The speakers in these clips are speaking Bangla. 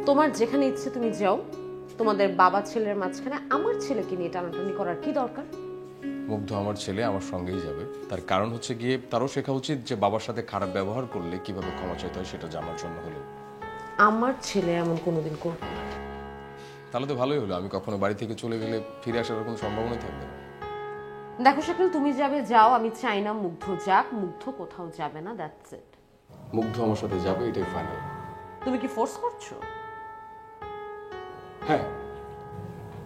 তোমার যেখানে ইচ্ছে তুমি যাও, তোমাদের বাবা ছেলের মাঝখানে আমার ছেলেকে নিয়ে টানাটানি করার কি দরকার? মুগ্ধ আমার ছেলে আমার সঙ্গেই যাবে, তার কারণ হচ্ছে গিয়ে তারও শেখা উচিত যে বাবার সাথে খারাপ ব্যবহার করলে কিভাবে ক্ষমা চাইতে হয় সেটা জানার জন্য হলেও। আমার ছেলে এমন কোনোদিন করবে না। তাহলে তো ভালোই হলো, আমি কখনো বাড়ি থেকে চলে গেলে ফিরে আসার কোনো সম্ভাবনাই থাকবে না। দেখো শাকিল, তুমি যাবে যাও, আমি চাই না মুগ্ধ যাক। মুগ্ধ কোথাও যাবে না, দ্যাটস ইট। মুগ্ধ আমার সাথে যাবে, এটাই ফাইনাল। তুমি কি ফোর্স করছো? হ্যাঁ,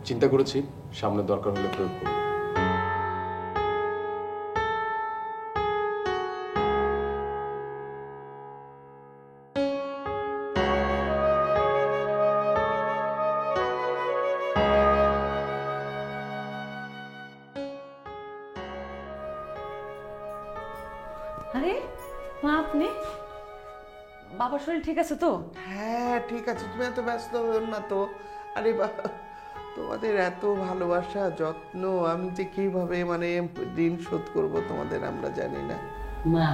চিন্তা করেছি সামনে দরকার হলে প্রয়োগ করব। আরে মা, আপনি? বাবার শরীর ঠিক আছে তো? হ্যাঁ ঠিক আছে, তুমি এত ব্যস্ত হও না তো। আরে বাবা, তোমাদের এত ভালোবাসা যত্ন, আমি যে কিভাবে মানে ঋণ শোধ করব তোমাদের আমরা জানি না। মা,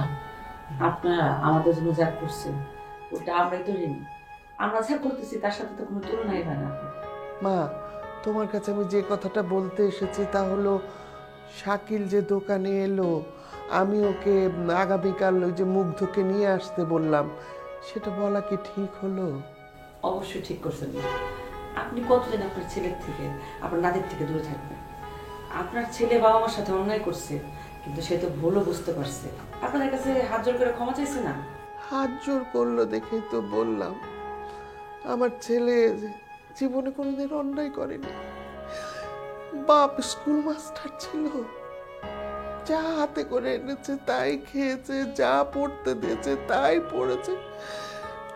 আপনারা আমাদের জন্য যা করছেন ওটা আমরাই তো ঋণী। আমরা যা করতেছি তার সাথে তো কোনো তুলনাই হয় না। মা, তোমার কাছে আমি যে কথাটা বলতে এসেছি তা হলো, শাকিল যে দোকানে এলো, আমি ওকে আগামীকাল ওই যে মুগ্ধকে নিয়ে আসতে বললাম, সেটা বলা কি ঠিক হলো? অবশ্যই ঠিক করছেন না। আপনি কতদিন আপনার ছেলের থেকে, আপনার নাতির থেকে দূরে থাকবেন? আপনার ছেলে বাবা মার সাথে অন্যায় করছে, কিন্তু সে তো ভুলও বুঝতে পারছে। আপনাদের কাছে হাত জোর করে ক্ষমা চাইছে না? হাত জোর করলো দেখেই তো বললাম, আমার ছেলে জীবনে কোনোদিন অন্যায় করেনি। বাপ স্কুল মাস্টার ছিল, যা হাতে করে এনেছে তাই খেয়েছে, যা পড়তে দিয়েছে তাই পড়েছে,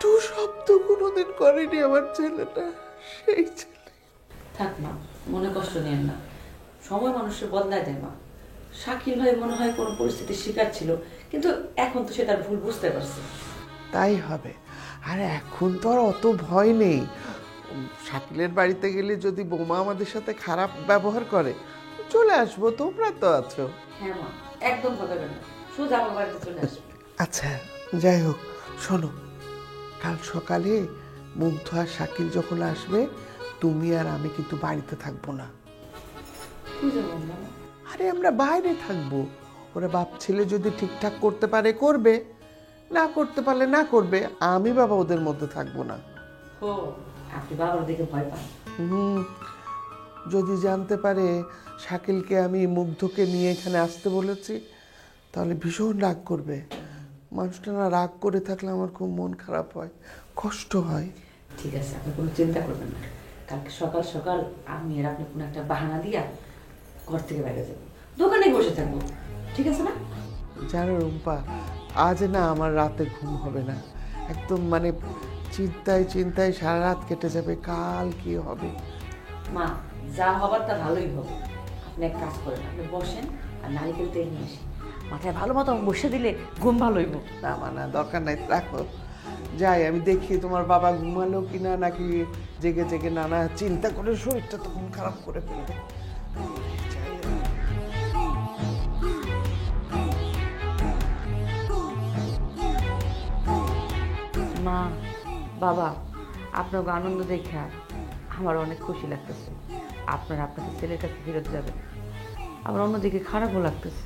টু শব্দ কোনোদিন করেনি আমার ছেলেটা। সেই ছেলে। থাক মা, মনে কষ্ট নেন না, সময় মানুষের বদলায় দেয় মা। শাকিল ভাই মনে হয় কোনো পরিস্থিতির শিকার ছিল, কিন্তু এখন তো সে তার ভুল বুঝতে পারছে। তাই হবে। আর এখন তো আর অত ভয় নেই। শাকিলের বাড়িতে গেলে যদি বৌমা আমাদের সাথে খারাপ ব্যবহার করে, চলে আসবো, তোমরা তো আছো। হ্যাঁ মা, একদম ভাববেন না, সোজা আমার বাড়িতে চলে আসবে। আচ্ছা, যাই হোক, শোনো, কাল সকালে মুগ্ধ আর শাকিল যখন আসবে, তুমি আর আমি কিন্তু বাড়িতে থাকবো না। বুঝে বললাম। আরে আমরা বাইরে থাকবো। ওরা বাপ ছেলে যদি ঠিকঠাক করতে পারে করবে, না করতে পারলে না করবে, আমি বাবা ওদের মধ্যে থাকবো না। ও, আপনি বাবার দিকে ভয় পান? যদি জানতে পারে শাকিলকে আমি মুগ্ধকে নিয়ে এখানে আসতে বলেছি, তাহলে ভীষণ রাগ করবে। মানুষটা না রাগ করে থাকলে আমার খুব মন খারাপ হয়, কষ্ট হয়। ঠিক আছে, আপনি কোনো চিন্তা করবেন না। কালকে সকাল সকাল আমি আর আপনি কোনো একটা বাহানা দিয়া ঘর থেকে বাইরে যাবো, দোকানে বসে থাকবো, ঠিক আছে না? জানো রুম্পা, আজ না আমার রাতে ঘুম হবে না, একদম মানে চিন্তায় চিন্তায় সারা রাত কেটে যাবে, কাল কি হবে। মা, যা হবার তা ভালোই হবে। আপনি এক কাজ করেন, আপনি বসেন আর নারিকেল তেল নিয়ে আসেন, মাথায় ভালো মতো বসে দিলে ঘুম ভালো হইব। না মানা দরকার নাই, রাখো। যাই আমি দেখি তোমার বাবা ঘুমালো কিনা, নাকি জেগে জেগে নানা চিন্তা করে শরীরটা তখন খারাপ করে ফেলবে। যাই আমি। মা, বাবা, আপনার আনন্দ দেখে আমার অনেক খুশি লাগতেছে। আপনারা আপনাদের ছেলের কাছে ফেরত যাবেন, আবার অন্যদিকে খারাপও লাগতেছে।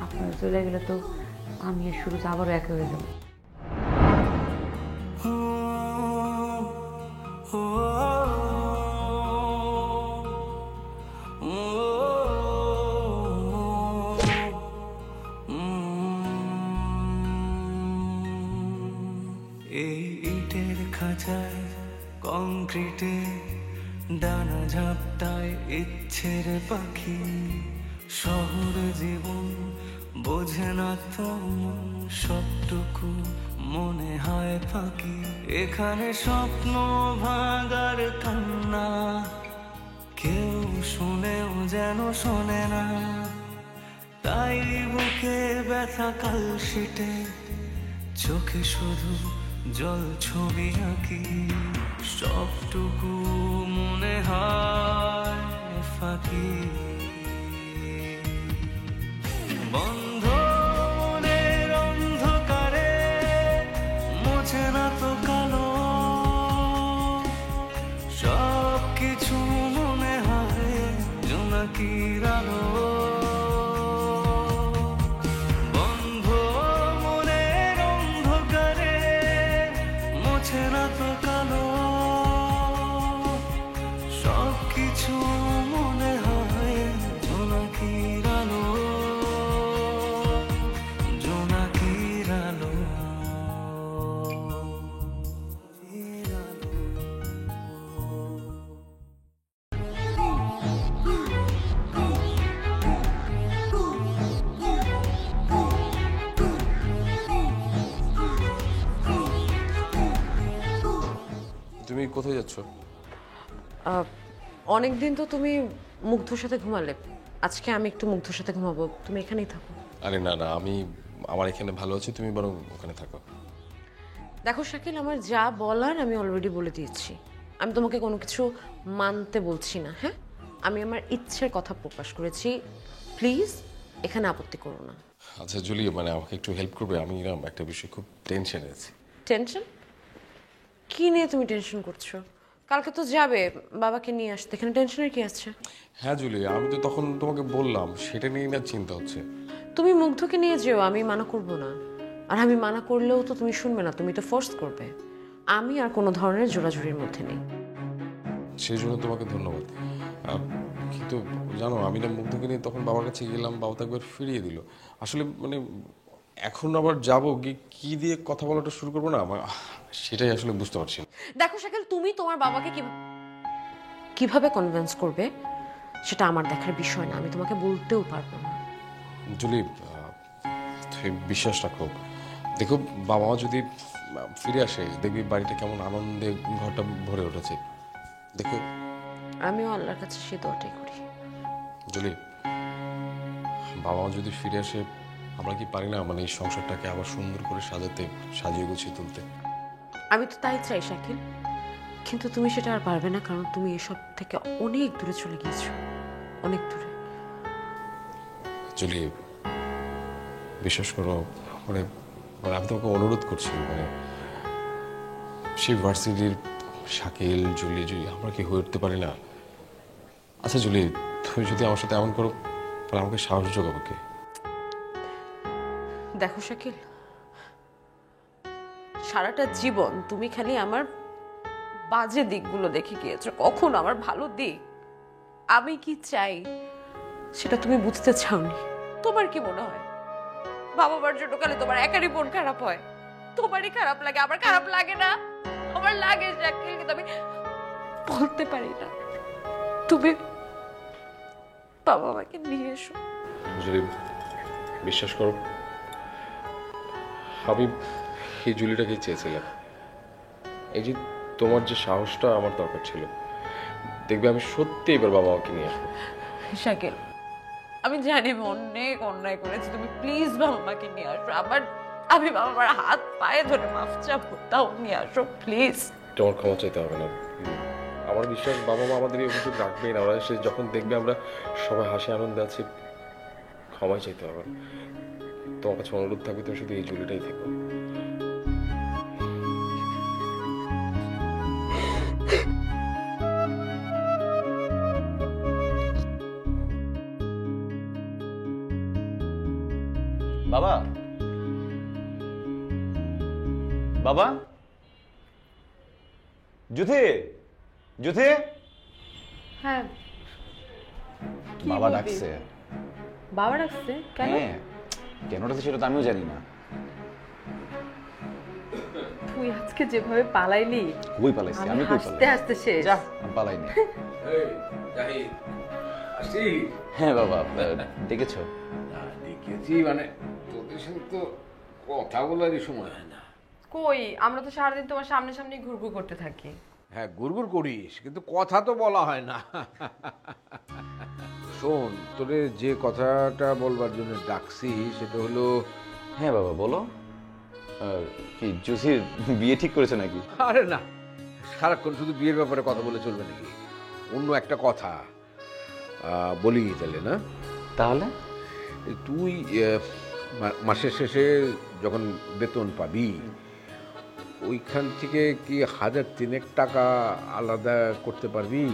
আপনারা চলে গেলে তো আমি আর শুরু আবারও একা হয়ে যাবো। এই ইটের খাঁচায় কংক্রিটে ডানা ঝাপটায় ইচ্ছের পাখি, শহর জীবন বোঝে না তেমন, সবটুকু মনে হয় ফাঁকি। এখানে স্বপ্ন ভাঙার কান্না কেউ শুনেও যেন শোনে না, তাই বুকে ব্যথা কালশিটে, চোখে শুধু জল ছবি আঁকি, সবটুকু মনে হয় ফাঁকি। বন্ধ মনের অন্ধকারে মোছে না তো কালো, রাত কালো সব কিছু মনে হয় জোনাকির আলো, জোনাকির আলো। তুমি কোথায় যাচ্ছ? অনেক দিন তো তুমি মুগ্ধর সাথে ঘুমালে, আজকে আমি একটু মুগ্ধর সাথে ঘুমাবো, তুমি এখানেই থাকো। আরে না না, আমি আমার এখানে ভালো আছি, তুমি বরং ওখানে থাকো। দেখো শাকিল, আমার যা বলার আমি অলরেডি বলে দিয়েছি। আমি তোমাকে কোনো কিছু মানতে বলছি না, হ্যাঁ? আমি আমার ইচ্ছের কথা প্রকাশ করেছি, প্লিজ এখানে আপত্তি করো না। আচ্ছা জুলি, মানে আমাকে একটু হেল্প করবে? আমি এরকম একটা বিষয় খুব টেনশনে আছি। টেনশন? কি নিয়ে তুমি টেনশন করছো? কালকে তো যাবে বাবাকে নিয়ে আসতে, এখানে টেনশনের কি আছে? হ্যাঁ জুলি, আমি তো তখন তোমাকে বললাম, সেটা নিয়ে না চিন্তা হচ্ছে। তুমি মুগ্ধকে নিয়ে যেও, আমি মানা করব না। আর আমি মানা করলেও তো তুমি শুনবে না, তুমি তো ফোর্স করবে। আমি আর কোনো ধরনের জোরাজুরির মধ্যে নেই। সেই জন্য তোমাকে ধন্যবাদ। কিন্তু জানো, আমি না মুগ্ধকে নিয়ে তখন বাবার কাছে গেলাম, বাবা তো একবার ফিরিয়ে দিল। আসলে মানে এখন আবার যাবো গিয়ে কি দিয়ে কথা বলাটা শুরু করবো না, আমার সেটাই আসলে বুঝতে পারছি না। দেখো শাকিল, তুমি তোমার বাবাকে কিভাবে কনভিন্স করবে সেটা আমার দেখার বিষয় না, আমি তোমাকে বলতেও পারবো না। জুলি, তুমি বিশ্বাস রাখো, দেখো বাবা মা যদি ফিরে আসে, দেখবি বাড়িটা কেমন আনন্দে ঘরটা ভরে উঠেছে। দেখো, আমিও আল্লাহর কাছে সে দোয়াটাই করি। জুলি, বাবা মা যদি ফিরে আসে, আমরা কি পারি না মানে এই সংসারটাকে আবার সুন্দর করে সাজাতে, সাজিয়ে গুছিয়ে তুলতে? আমি তো তাই চাই শাকিল, কিন্তু তুমি সেটা আর পারবে না, কারণ তুমি এসব থেকে অনেক দূরে চলে গিয়েছো, অনেক দূরে। জুলি, বিশ্বাস করো, মানে মানে আমি তোমাকে অনুরোধ করছি, মানে সেই ভার্সিটির শাকিল, জুলি আমরা কি হয়ে উঠতে পারি না? আচ্ছা জুলি, তুমি যদি আমার সাথে এমন করো, তাহলে আমাকে সাহস যোগাবো কে? দেখো শাকিল, সারাটা জীবন তুমি খালি আমার বাজে দিকগুলো দেখে গিয়েছো, কখন আমার ভালো দিক আমি কি চাই সেটা তুমি বুঝতে চাওনি। তোমার কি মনে হয় বাবা মার জন্য খালি তোমার একারই মন খারাপ হয়? তোমারই খারাপ লাগে, আমার খারাপ লাগে না? আমার লাগে শাকিল, কিন্তু আমি বলতে পারি না। তুমি বাবা মাকে নিয়ে এসো। জুলি, বিশ্বাস করো, আমি এই জুলিটাকেই চেয়েছিলাম। এই যে তোমার যে সাহসটা আমার দরকার ছিল, দেখবে আমি সত্যি এবার বাবা মাকে নিয়ে আসবো। শাকিল, আমি জানি আমি অনেক অন্যায় করেছি, তুমি প্লিজ বাবা মাকে নিয়ে আসো। আমি বাবা মার হাত পায়ে ধরে মাফ চাবো, তাও নিয়ে আসো প্লিজ। তোমার ক্ষমা চাইতে হবে না। আমার বিশ্বাস বাবা মা আমাদের এই অভিযোগ রাখবেই না। ওরা এসে যখন দেখবে আমরা সবাই হাসি আনন্দে আছি, ক্ষমা চাইতে হবে না। তোমার কাছে অনুরোধ থাকবে, তুমি শুধু এই জুলিটাই থেকো। বাবা, বাবা, জুথি, জুথি, হ্যাঁ বাবা ডাকছে। বাবা ডাকছে কেন? হ্যাঁ, কেন ডাকছে সেটা তো আমিও জানি না। তুই আজকে যেভাবে পালাইলি, কই পালাইছি? আমি কই হাসতে পালাই? হাসতে শেষ। যা, আমি পালাইনি। হ্যাঁ বাবা, ডেকেছো? দেখেছি, মানে তোদের সাথে তো কথা বলারই সময় হয় না। কই, আমরা তো সারাদিন তোমার সামনে সামনে ঘুরঘুর করতে থাকি। হ্যাঁ, গুড়গুড় করিস, কিন্তু কথা তো বলা হয় না। শোন, তোরে যে কথাটা বলবার জন্য ডাকছি সেটা হলো, হ্যাঁ বাবা বলো। কি জুথির বিয়ে ঠিক করেছে নাকি? আরে না, সারাক্ষণ শুধু বিয়ের ব্যাপারে কথা বলে চলবে নাকি? অন্য একটা কথা বলি তাহলে, না? তাহলে তুই মাসের শেষে যখন বেতন পাবি, ওইখান থেকে কি 1,000 টাকা আলাদা করতে পারবি?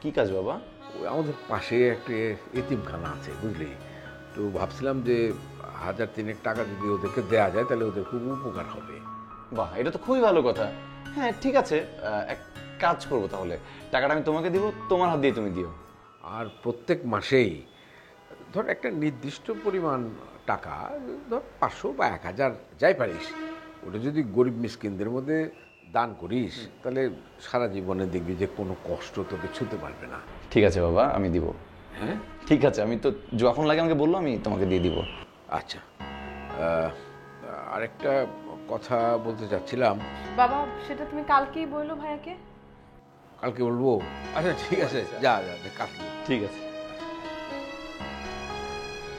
কি কাজ বাবা? ওই আমাদের পাশে একটা এতিমখানা আছে, বুঝলি? তো ভাবছিলাম যে 1,000 টাকা যদি ওদেরকে দেয়া যায় তাহলে ওদের খুব উপকার হবে। বাহ, এটা তো খুবই ভালো কথা। হ্যাঁ ঠিক আছে, এক কাজ করবো তাহলে, টাকাটা আমি তোমাকে দিব, তোমার হাত দিয়ে তুমি দিও। আর প্রত্যেক মাসেই ধর একটা নির্দিষ্ট পরিমাণ টাকা, ধর 500 বা 1000 যাই পারিস, ওটা যদি গরিব মিসকিনদের মধ্যে দান করিস তাহলে সারা জীবনে দেখবি যে কোনো কষ্ট তোকে ছুতে পারবে না। ঠিক আছে বাবা, আমি দিব। হ্যাঁ ঠিক আছে, আমি তো যখন লাগে আমাকে বললো, আমি তোমাকে দিয়ে দিব। আচ্ছা, আরেকটা কথা বলতে চাচ্ছিলাম। বাবা, সেটা তুমি কালকেই বললো ভাইয়াকে। কালকে বলবো? আচ্ছা ঠিক আছে, যা যা যা, কালকে। ঠিক আছে।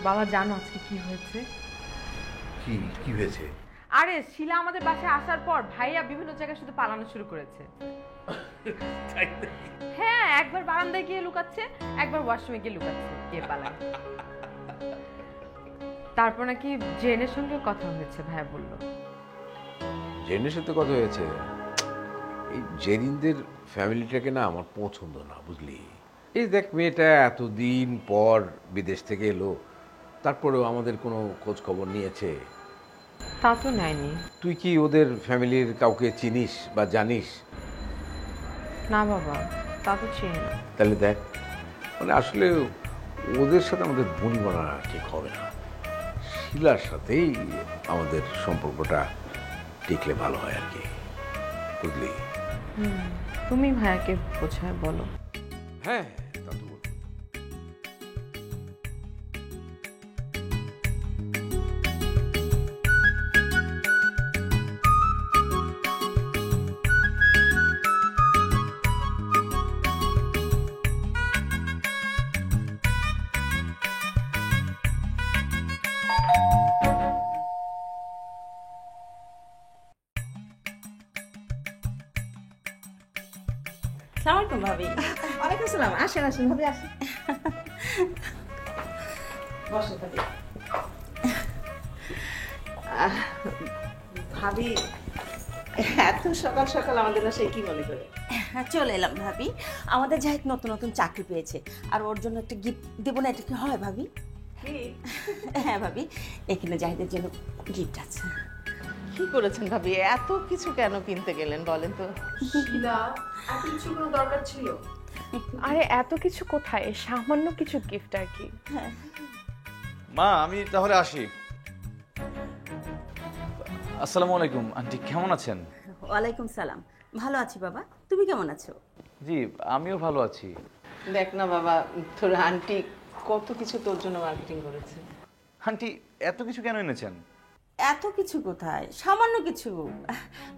বাবা জানো আজকে কি হয়েছে? কি কি হয়েছে? আরে শিলা আমাদের বাসায় আসার পর ভাইয়া বিভিন্ন জায়গায় শুধু পালানো শুরু করেছে। হ্যাঁ, একবার বারান্দায় গিয়ে লুকাচ্ছে, একবার ওয়াশরুমে গিয়ে লুকাচ্ছে, কে পালায়। তারপর নাকি জেনের সঙ্গে কথা হয়েছে, ভাইয়া বললো। জেনের সাথে কথা হয়েছে? এই জেরিনদের ফ্যামিলিটাকে না আমার পছন্দ না, বুঝলি? এই দেখ, মেয়েটা এতদিন পর বিদেশ থেকে এলো, তারপরেও আমাদের কোনো খোঁজ খবর নিয়েছে? তা তো নেয়নি। তুই কি ওদের ফ্যামিলির কাউকে চিনিস বা জানিস? না বাবা, তা তো চিনি না। তাহলে দেখ, মানে আসলে ওদের সাথে আমাদের বনিবনা ঠিক হবে না। শিলার সাথেই আমাদের সম্পর্কটা টিকলে ভালো হয় আর কি, বুঝলি? তুমি ভাইয়াকে বোঝায় বলো। হ্যাঁ, তা তো বলবো। আসসালামু আলাইকুম ভাবি। ওয়ালাইকুম আসসালাম। আসেন আসেন ভাবি, আসেন। বসো ভাবি। ভাবি, এত সকাল সকাল আমাদের বাসায় কি মনে করে? চলে এলাম ভাবি, আমাদের জাহিদ নতুন নতুন চাকরি পেয়েছে, আর ওর জন্য একটা গিফট দেবো না, এটা কি হয় ভাবি? হ্যাঁ ভাবি, এখানে জাহিদের জন্য গিফট আছে। কি করেছেন ভাবি? এত কিছু কেন কিনতে গেলেন বলেন তো? শিলা, এত কিছু কোনো দরকার ছিল? আরে এত কিছু কোথায়, সামান্য কিছু গিফট আর কি। মা, আমি তাহলে আসি। আসসালামু আলাইকুম আন্টি, কেমন আছেন? ওয়ালাইকুম সালাম, ভালো আছি বাবা, তুমি কেমন আছো? জি, আমিও ভালো আছি। দেখ না বাবা, তোর আন্টি কত কিছু তোর জন্য মার্কেটিং করেছে। আন্টি, এত কিছু কেন এনেছেন? এত কিছু কোথায়, সামান্য কিছু।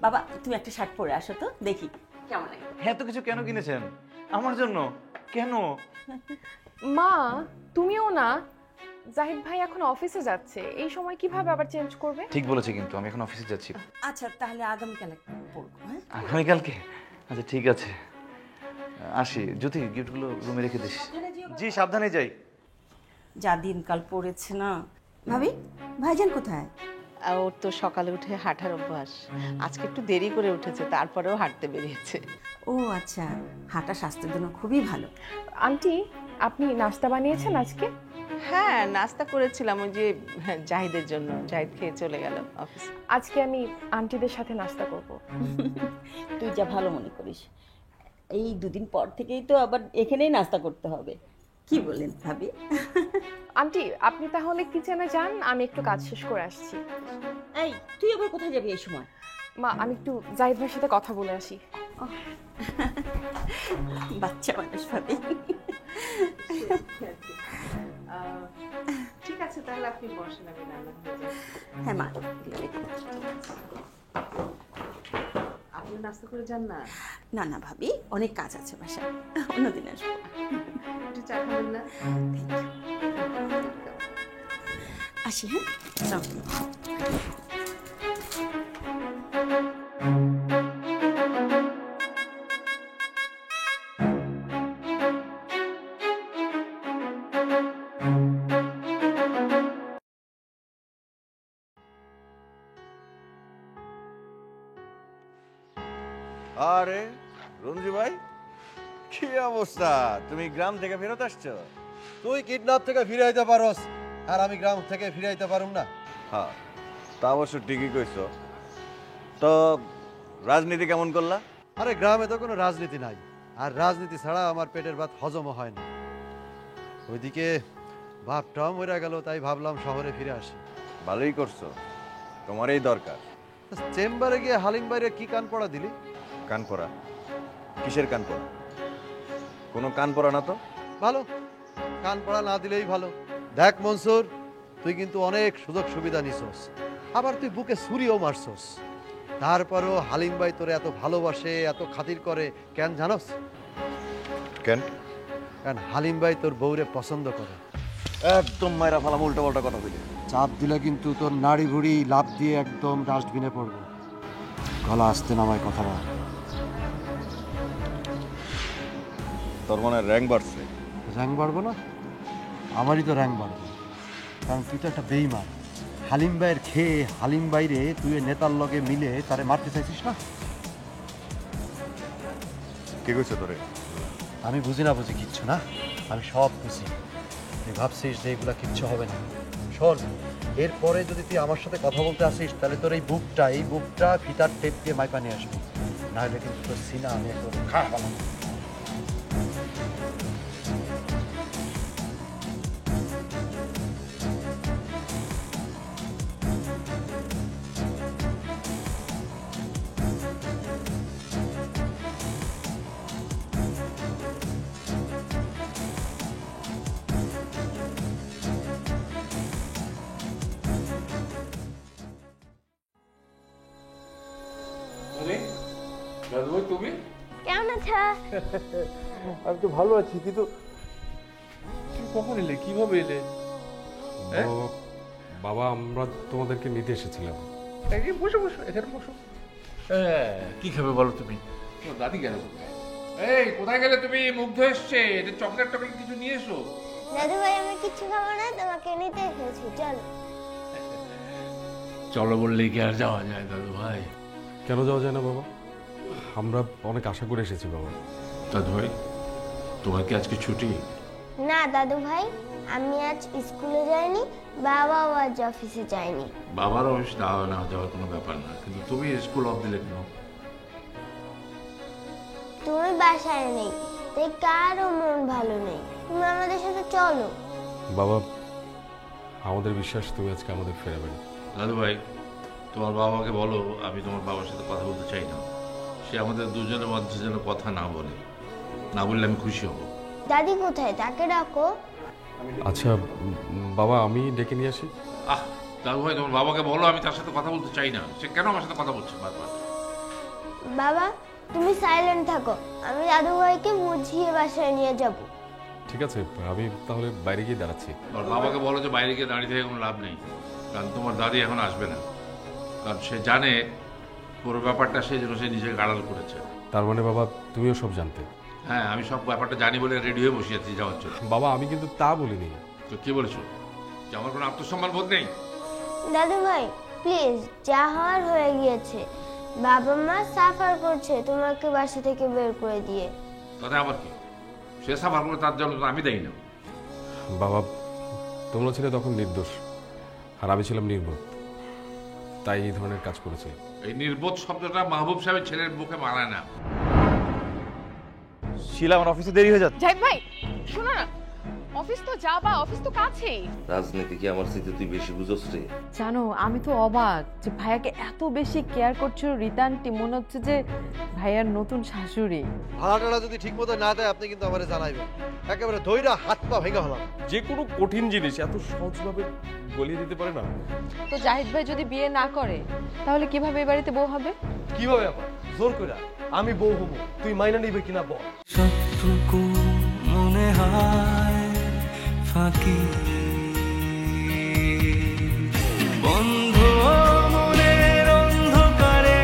বাবা তুমি একটা শার্ট পরে আসো তো, দেখি কেমন লাগে। এত কিছু কেন কিনেছেন আমার জন্য? কেন? মা, তুমিও না, জাহিদ ভাই এখন অফিসে যাচ্ছে, এই সময় কিভাবে আবার চেঞ্জ করবে? ঠিক বলেছে, কিন্তু আমি এখন অফিসে যাচ্ছি। আচ্ছা তাহলে আগামীকাল পড়বো। হ্যাঁ আগামীকালকে? আচ্ছা ঠিক আছে, আসি। জ্যোতি, গিফটগুলো রুমে রেখে দিস। জি, সাবধানে যাই। যা দিনকাল পড়েছে না। ভাবি, ভাইজান কোথায়? আর ওর তো সকালে উঠে হাঁটার অভ্যাস, আজকে একটু দেরি করে উঠেছে, তারপরেও হাঁটতে বেরিয়েছে। ও আচ্ছা, হাঁটা স্বাস্থ্যের জন্য খুবই ভালো। আন্টি, আপনি নাস্তা বানিয়েছেন আজকে? হ্যাঁ, নাস্তা করেছিলাম ওই যে জাহিদের জন্য, জাহিদ খেয়ে চলে গেল অফিসে। আজকে আমি আন্টিদের সাথে নাস্তা করব। তুই যা ভালো মনে করিস। এই দুদিন পর থেকেই তো আবার এখানেই নাস্তা করতে হবে, কি বলেন ভাবি? আন্টি, আপনি তাহলে কিচেনে যান, আমি একটু কাজ শেষ করে আসছি। এই তুই আবার কোথায় যাবি এই সময়? মা, আমি একটু জাহিদ ভাইয়ের সাথে কথা বলে আসি। বাচ্চা মানুষ ভাবি। ঠিক আছে, তাহলে আপনি বসেন, আমি রান্না করে যাই। হ্যাঁ মা, আপনি নাস্তা করে যান না? না না ভাবি, অনেক কাজ আছে বাসায়, অন্যদিন আসবো। একটু চা খাবেন না? আসি। হ্যাঁ চল। আরে রঞ্জু ভাই, কি অবস্থা? তুমি গ্রাম থেকে ফেরত আসছো? তুই কিডন্যাপ থেকে ফিরে আইতে পারস, আর আমি গ্রাম থেকে ফিরে আইতে পারুম না? হ্যাঁ, তা অবশ্য ঠিকই কইছো। তো রাজনীতি কেমন করলা? আরে গ্রামে তো কোনো রাজনীতি নাই, আর রাজনীতি ছাড়া আমার পেটের ভাত হজমও হয় না। ওইদিকে বাপটাও মরে গেল, তাই ভাবলাম শহরে ফিরে আসি। ভালোই করছো, তোমারই দরকার। চেম্বারে গিয়ে হালিম বাইরে কি কান পড়া দিলি? কান পড়া? কিসের কান পড়া? কোনো কান পড়া না তো। ভালো, কান পড়া না দিলেই ভালো। দেখ মনসুর, তুই কিন্তু অনেক সুযোগ সুবিধা নিছস, আবার তুই বুকে ছুরিও মারছস। তারপরও হালিম ভাই তোরে এত ভালোবাসে, এত খাতির করে কেন জানোস? কেন? কারণ হালিম ভাই তোর বউরে পছন্দ করে। একদম মাইরা ফালাম উল্টা পাল্টা কথা বলে। চাপ দিলে কিন্তু তোর নাড়ি ভুড়ি লাভ দিয়ে একদম ডাস্টবিনে পড়বো। গলা আসতে নামায় কথাটা। তোর মনে র্যাঙ্ক বাড়ছে? র্যাঙ্ক বাড়বো না? আমারই তো র্যাঙ্ক বাড়বে, কারণ তুই তো একটা বেইমান। হালিম ভাইয়ের খেয়ে হালিম বাইরে তুই নেতার লগে মিলে তারে মারতে চাইছিস না? কে কইছে তোরে? আমি বুঝি না বুঝি কিচ্ছু না, আমি সব বুঝি। তুই ভাবছিস যে এগুলা কিচ্ছু হবে না। শোন, এরপরে যদি তুই আমার সাথে কথা বলতে আসিস তাহলে তোর এই বুকটা ফিতার টেপ দিয়ে মাইপা নিয়ে আসবি, নাহলে কিন্তু তোর সিনা আমি একদম খা ফেলাম। তুমি কেমন আছো? আমি তো ভালো আছি, কিন্তু কখন এলে, কিভাবে এলে? বাবা, আমরা তোমাদেরকে নিতে এসেছিলাম। বসো বসো, এখানে বসো। কি খাবে বলো তুমি? দাদি গেল কোথায়? এই কোথায় গেলে তুমি? মুগ্ধ এসছে, চকলেট টকলেট কিছু নিয়ে এসো। দাদু ভাই, আমি কিচ্ছু খাবো না, তোমাকে নিতে এসেছি, চলো। চলো বললেই কি আর যাওয়া যায় দাদু ভাই? কেন যাওয়া যায় না বাবা? আমরা অনেক আশা করে এসেছি বাবা। দাদু ভাই, তোমার কি আজকে ছুটি? না দাদু ভাই, আমি আজ স্কুলে যাইনি, বাবাও আজ অফিসে যায়নি। বাবার অফিস না যাওয়ার কোনো ব্যাপার না, কিন্তু তুমি স্কুল অফ দিলে কেন? তুমি বাসায় নেই, তাই কারও মন ভালো নেই। তুমি আমাদের সাথে চলো। বাবা, আমাদের বিশ্বাস তুমি আজকে আমাদের ফেরাবে না। দাদু ভাই, তোমার বাবাকে বলো আমি তোমার বাবার সাথে কথা বলতে চাই না। সে আমাদের দুজনের মধ্যে যেন কথা না বলে, না বললে আমি খুশি হব। দাদি কোথায়? তাকে ডাকো। আচ্ছা বাবা, আমি ডেকে নিয়ে আসি। দাদু ভাই, তোমার বাবাকে বলো আমি তার সাথে কথা বলতে চাই না। সে কেন আমার সাথে কথা বলছে বারবার? বাবা, তুমি সাইলেন্ট থাকো, আমি দাদু ভাইকে বুঝিয়ে বাসায় নিয়ে যাব। ঠিক আছে, আমি তাহলে বাইরে গিয়ে দাঁড়াচ্ছি। তোমার বাবাকে বলো যে বাইরে গিয়ে দাঁড়িয়ে থেকে কোনো লাভ নেই, কারণ তোমার দাদি এখন আসবে না। কারণ সে জানে পুরো ব্যাপারটা সেই জন্য সে নিজেকে আড়াল করেছে। তার মানে বাবা, তুমিও সব জানতে? হ্যাঁ, আমি সব ব্যাপারটা জানি বলে রেডি হয়ে বসে আছি যাওয়ার জন্য। বাবা, আমি কিন্তু তা বলিনি। তো কি বলেছো? যে আমার কোনো আত্মসম্মান বোধ নেই? দাদু ভাই প্লিজ, যা হওয়ার হয়ে গিয়েছে। বাবা মা সাফার করছে তোমাকে বাসা থেকে বের করে দিয়ে। তাতে আবার কি? সে সাফার করে, তার জন্য আমি দেই না। বাবা, তোমরা ছিলে তখন নির্দোষ, আর আমি ছিলাম নির্বোধ, তাই এই ধরনের কাজ করেছে। এই নির্বোধ শব্দটা মাহবুব সাহেবের ছেলের মুখে মানায় না। শিলা, আমার অফিসে দেরি হয়ে যাচ্ছে। জাহিদ ভাই শোনো না, অফিস তো যাবা, অফিস তো কাছেই। রাজনীতি কি আমার সাথে তুই বেশি বুঝছ রে? জানো, আমি তো অবাক যে ভাইয়াকে এত বেশি কেয়ার করছিল রিতান্টি, মনে হচ্ছে যে ভাইয়ার নতুন শাশুড়ি। ভাড়াটা যদি ঠিক মতো না দেয় আপনি কিন্তু আমারে জানাইবেন, একেবারে ধইরা হাত পা ভেঙে হলাম। যে কোনো কঠিন জিনিস এত সহজভাবে গলিয়ে দিতে পারে না। তো জাহিদ ভাই যদি বিয়ে না করে তাহলে কিভাবে এই বাড়িতে বউ হবে? কিভাবে আবার জোর কইরা আমি বউ হব, তুই মাইনা নিবে কিনা বল। সবটুকু মনে হয় ফাঁকি, বন্ধ মনের অন্ধকারে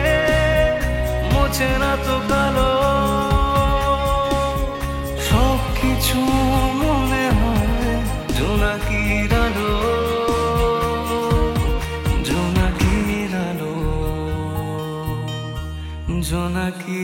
মোছে না তো কালো। সবকিছু মনে হয় জোনাকির আলো, জোনাকির আলো, জোনাকি।